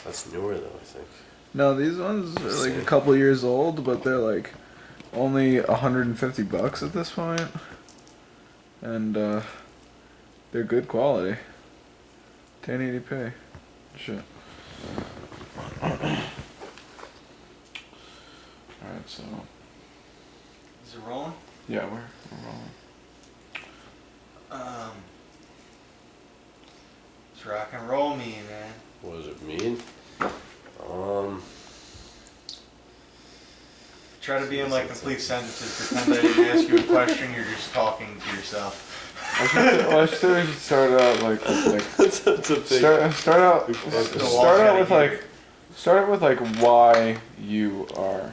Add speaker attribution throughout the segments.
Speaker 1: That's newer though, I think.
Speaker 2: No, these ones are like a couple years old, but they're like only $150 at this point, and they're good quality. 1080p. Shit. Alright, so.
Speaker 3: Is it rolling?
Speaker 2: Yeah, we're rolling.
Speaker 3: It's rock and roll me, man.
Speaker 1: What does it mean?
Speaker 3: Try to be in like complete sentences. Pretend I didn't ask you a question. You're just talking to yourself.
Speaker 2: I should start out like
Speaker 1: That's a big.
Speaker 2: start out with like why you are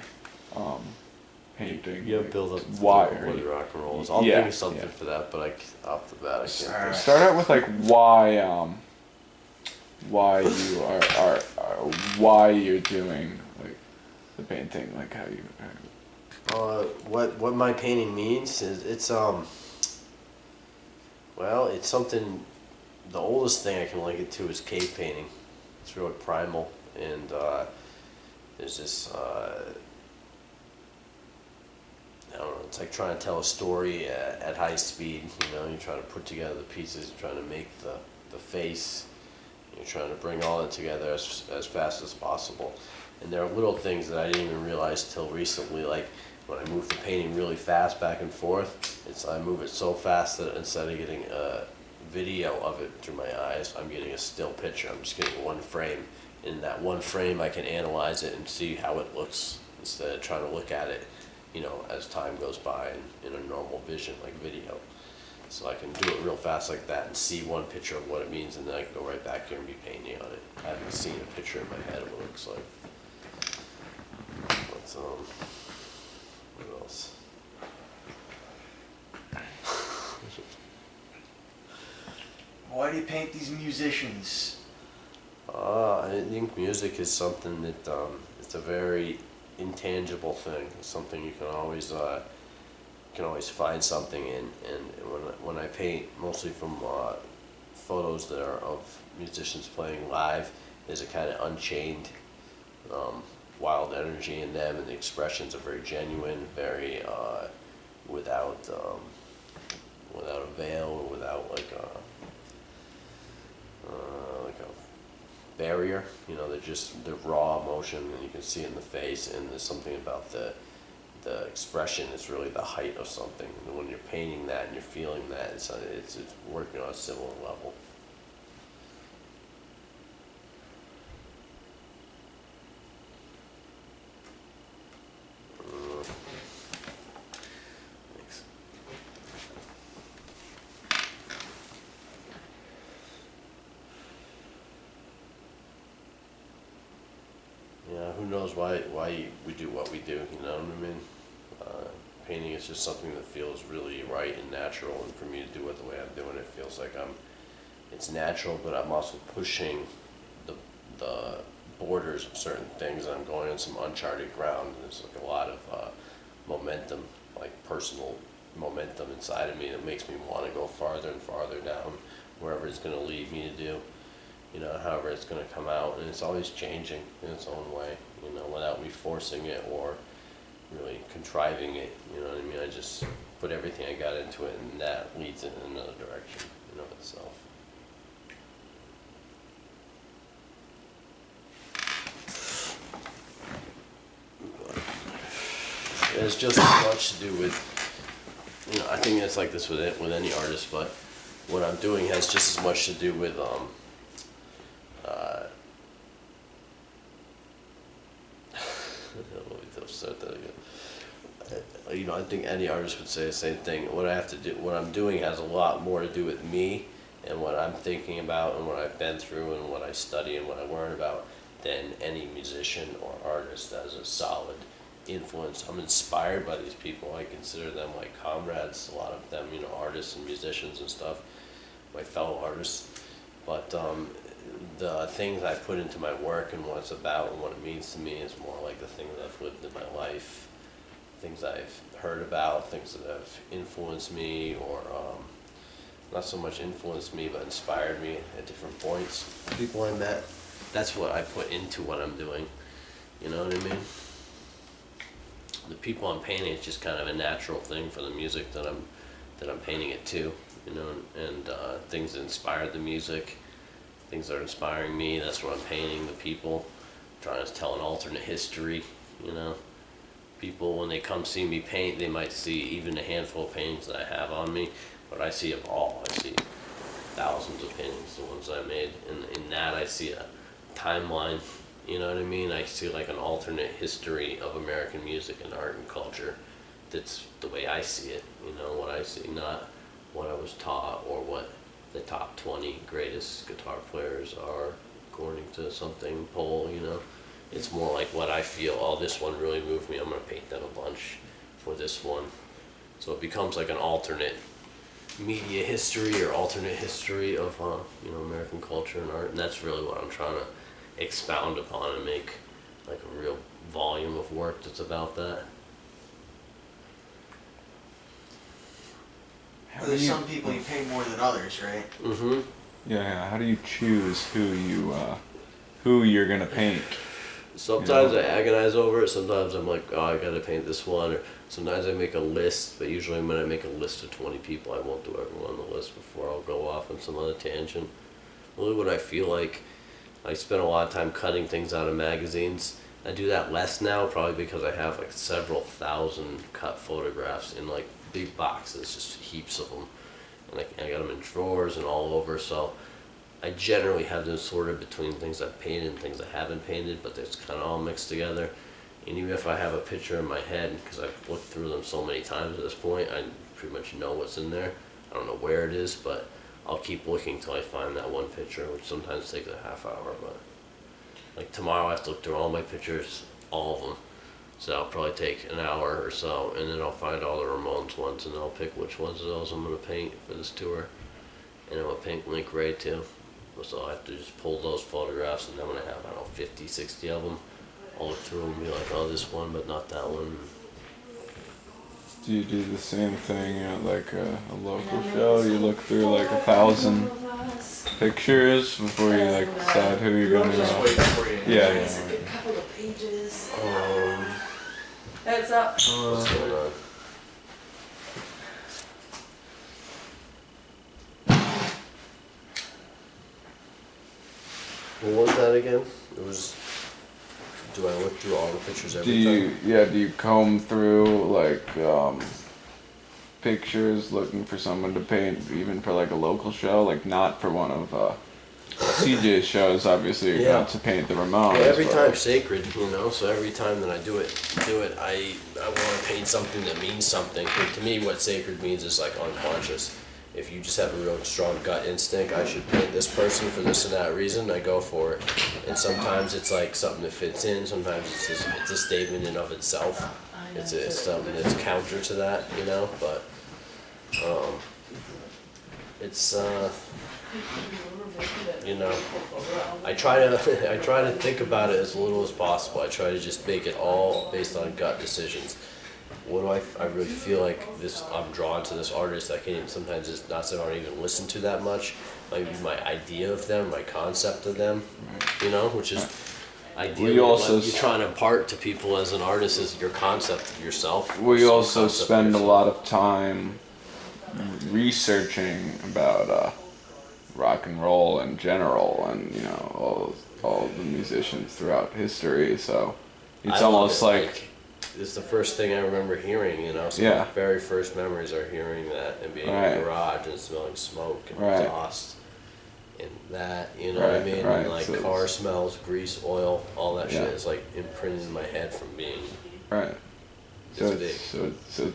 Speaker 2: painting.
Speaker 1: You
Speaker 2: like,
Speaker 1: build up
Speaker 2: why
Speaker 1: what
Speaker 2: you,
Speaker 1: rock and roll is. I'll think of something for that, but off the bat I can't.
Speaker 2: Start out with like why you are why you're doing like the painting, like how you.
Speaker 1: What my painting means is it's something. The oldest thing I can link it to is cave painting. It's really primal, and there's this. I don't know. It's like trying to tell a story at high speed. You know, you're trying to put together the pieces. You're trying to make the face. You're trying to bring all it together as fast as possible. And there are little things that I didn't even realize till recently, like when I move the painting really fast back and forth, I move it so fast that instead of getting a video of it through my eyes, I'm getting a still picture. I'm just getting one frame. In that one frame, I can analyze it and see how it looks instead of trying to look at it, you know, as time goes by in a normal vision, like video. So I can do it real fast like that and see one picture of what it means, and then I can go right back here and be painting on it. I haven't seen a picture in my head of what it looks like. But, what else?
Speaker 3: Why do you paint these musicians?
Speaker 1: I think music is something that it's a very intangible thing. It's something you can always find something in. And when I paint, mostly from photos that are of musicians playing live, there's a kind of unchained, wild energy in them, and the expressions are very genuine, very without a veil or without like a barrier. You know, they're raw emotion, and you can see it in the face. And there's something about the expression is really the height of something. And when you're painting that and you're feeling that, it's working on a similar level. Thanks. Yeah, who knows why we do what we do, you know what I mean? Painting is just something that feels really right and natural, and for me to do it the way I'm doing it feels like it's natural, but I'm also pushing the borders of certain things, and I'm going on some uncharted ground. There's like a lot of momentum, like personal momentum inside of me that makes me want to go farther and farther down wherever it's going to lead me to do. You know, however it's going to come out, and it's always changing in its own way, you know, without me forcing it or really contriving it, you know what I mean? I just put everything I got into it, and that leads it in another direction, you know, itself. It's just as much to do with, you know, I think it's like this with any artist, but what I'm doing has just as much to do with you know, I think any artist would say the same thing. What I'm doing has a lot more to do with me and what I'm thinking about and what I've been through and what I study and what I learn about than any musician or artist as a solid influence. I'm inspired by these people. I consider them like comrades, a lot of them, you know, artists and musicians and stuff, my fellow artists. But the things I put into my work and what it's about and what it means to me is more like the things I've lived in my life, things I've heard about, things that have influenced me, or not so much influenced me, but inspired me at different points. People I met, that's what I put into what I'm doing. You know what I mean? The people I'm painting is just kind of a natural thing for the music that I'm painting it to, you know, and things that inspired the music, things that are inspiring me. That's what I'm painting. The people, trying to tell an alternate history, you know. People, when they come see me paint, they might see even a handful of paintings that I have on me, but I see them all. I see thousands of paintings, the ones I made, and in that I see a timeline. You know what I mean? I see like an alternate history of American music and art and culture. That's the way I see it, you know, what I see, not what I was taught or what the top 20 greatest guitar players are according to something poll, you know. It's more like what I feel, oh, this one really moved me, I'm going to paint them a bunch for this one. So it becomes like an alternate media history or alternate history of, you know, American culture and art, and that's really what I'm trying to expound upon and make like a real volume of work that's about that.
Speaker 3: There's some people you paint more than others, right?
Speaker 1: Mm-hmm.
Speaker 2: Yeah. How do you choose who you're gonna paint?
Speaker 1: Sometimes I agonize over it. Sometimes I'm like, oh, I gotta paint this one. Or sometimes I make a list, but usually when I make a list of 20 people, I won't do everyone on the list before I'll go off on some other tangent. Really what I feel like, I spend a lot of time cutting things out of magazines. I do that less now, probably because I have like several thousand cut photographs in like big boxes, just heaps of them. And I got them in drawers and all over, so I generally have them sorted between things I've painted and things I haven't painted, but it's kind of all mixed together. And even if I have a picture in my head, because I've looked through them so many times at this point, I pretty much know what's in there. I don't know where it is, but I'll keep looking till I find that one picture, which sometimes takes a half hour. But like tomorrow I have to look through all my pictures, all of them. So I'll probably take an hour or so, and then I'll find all the Ramones ones, and I'll pick which ones of those I'm going to paint for this tour. And I'm going to paint Link Ray too. So I have to just pull those photographs, and I'm going to have, I don't know, 50, 60 of them. I'll look through them and be like, oh, this one, but not that one.
Speaker 2: Do you do the same thing at like a local show? You look through like 1,000 pictures before you like decide who you're gonna
Speaker 3: Just
Speaker 2: go.
Speaker 3: waiting for you.
Speaker 2: Yeah.
Speaker 4: A couple of pages. Heads up.
Speaker 1: What's going on? What was that again? It was, do I look through all the pictures every time?
Speaker 2: Do you comb through like pictures looking for someone to paint, even for like a local show, like not for one of CJ's shows? Obviously, you're going to paint the Ramones.
Speaker 1: Yeah, every time's sacred, you know. So every time that I do it, I want to paint something that means something. And to me, what sacred means is like unconscious. If you just have a real strong gut instinct, I should paint this person for this and that reason, I go for it. And sometimes it's like something that fits in. Sometimes it's a statement in of itself. It's something that's counter to that, you know. But it's you know, I try to think about it as little as possible. I try to just make it all based on gut decisions. What do I really feel like this? I'm drawn to this artist. I can't even, sometimes it's not that I don't even listen to that much. Maybe my idea of them, my concept of them, you know, which is ideally what you're trying to impart to people as an artist is your concept of yourself.
Speaker 2: We also spend a lot of time researching about rock and roll in general, and you know all the musicians throughout history. So it's almost like
Speaker 1: it's the first thing I remember hearing. You know, so my very first memories are hearing that and being in the garage and smelling smoke and exhaust and that. You know what I mean? And like so car smells, grease, oil, all that shit is like imprinted in my head from being
Speaker 2: So
Speaker 1: big.
Speaker 2: So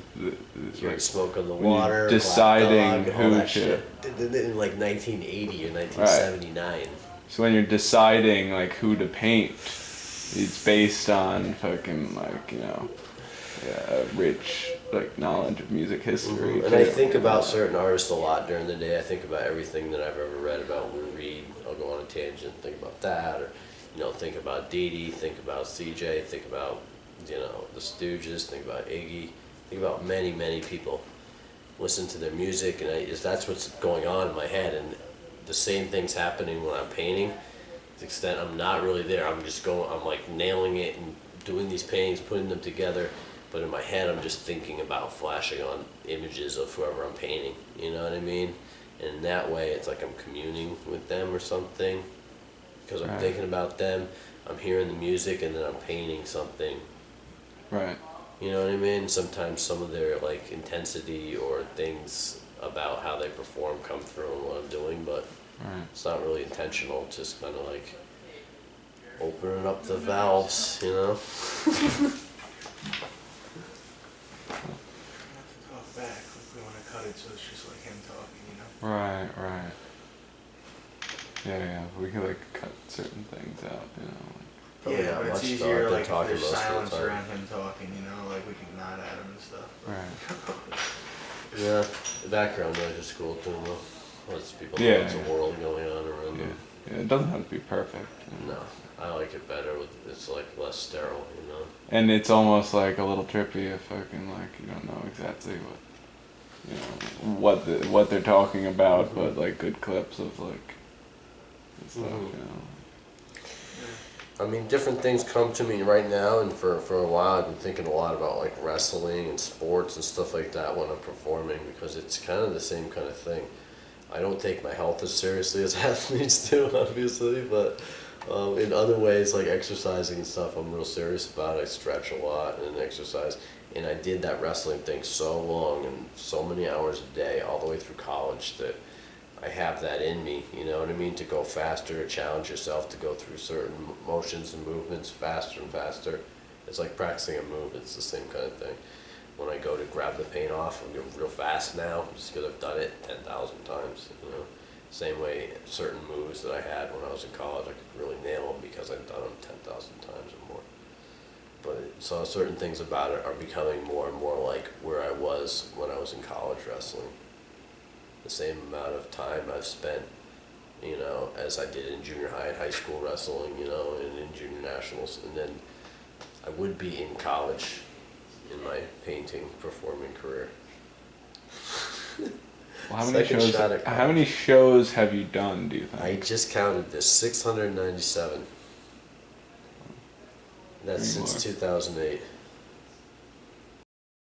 Speaker 1: like smoke on the water,
Speaker 2: deciding
Speaker 1: dog,
Speaker 2: who
Speaker 1: that
Speaker 2: to
Speaker 1: shit. In like 1980 or 1979.
Speaker 2: So when you're deciding like who to paint, it's based on fucking like, you know, rich like knowledge of music history.
Speaker 1: And I think about certain artists a lot during the day. I think about everything that I've ever read about Lou Reed. I'll go on a tangent, think about that, or you know, think about Dee Dee, think about CJ, think about, you know, the Stooges, think about Iggy, think about many, many people. Listen to their music, and that's what's going on in my head. And the same thing's happening when I'm painting. the extent I'm not really there. I'm just going, I'm like nailing it and doing these paintings, putting them together. But in my head, I'm just thinking about flashing on images of whoever I'm painting. You know what I mean? And in that way, it's like I'm communing with them or something. Because I'm
Speaker 2: Right.
Speaker 1: thinking about them, I'm hearing the music, and then I'm painting something.
Speaker 2: Right.
Speaker 1: You know what I mean? Sometimes some of their like intensity or things about how they perform come through in what I'm doing, but
Speaker 2: Right.
Speaker 1: it's not really intentional. It's just kind of like opening up the valves, you know?
Speaker 3: Not to talk back, like we want to cut it so it's just like him talking, you know?
Speaker 2: Right. Right. Yeah. We could like cut certain things out, you know.
Speaker 1: Probably
Speaker 3: Yeah,
Speaker 1: not
Speaker 3: but it's
Speaker 1: much, though.
Speaker 3: easier
Speaker 1: I've been
Speaker 3: like if
Speaker 1: talking
Speaker 3: there's
Speaker 1: most of the
Speaker 3: silence
Speaker 1: time.
Speaker 3: around him talking, you know, like we can nod at him and stuff.
Speaker 2: Right.
Speaker 1: Yeah, the background noise is cool too, though. Lots of people,
Speaker 2: Yeah,
Speaker 1: lots of
Speaker 2: yeah.
Speaker 1: world going on around
Speaker 2: Yeah.
Speaker 1: them.
Speaker 2: Yeah. It doesn't have to be perfect. You know?
Speaker 1: No, I like it better with, it's like less sterile, you know?
Speaker 2: And it's almost like a little trippy if fucking like you don't know exactly what they're talking about, but like good clips of like stuff,
Speaker 1: Mhm.
Speaker 2: you know.
Speaker 1: I mean, different things come to me right now, and for a while I've been thinking a lot about like wrestling and sports and stuff like that when I'm performing, because it's kind of the same kind of thing. I don't take my health as seriously as athletes do, obviously, but in other ways, like exercising and stuff, I'm real serious about it. I stretch a lot and exercise, and I did that wrestling thing so long and so many hours a day all the way through college that I have that in me, you know what I mean, to go faster, to challenge yourself to go through certain motions and movements faster and faster. It's like practicing a move, it's the same kind of thing. When I go to grab the paint off, I'm going real fast now, just because I've done it 10,000 times, you know. Same way, certain moves that I had when I was in college, I could really nail them because I've done them 10,000 times or more. So certain things about it are becoming more and more like where I was when I was in college wrestling. The same amount of time I've spent, you know, as I did in junior high and high school wrestling, you know, and in junior nationals, and then I would be in college in my painting performing career.
Speaker 2: Well, how many
Speaker 1: Second
Speaker 2: shows?
Speaker 1: shot at
Speaker 2: How
Speaker 1: college.
Speaker 2: many shows have you done? Do you think?
Speaker 1: I just counted this, 697. That's
Speaker 2: Three
Speaker 1: since
Speaker 2: more.
Speaker 1: 2008.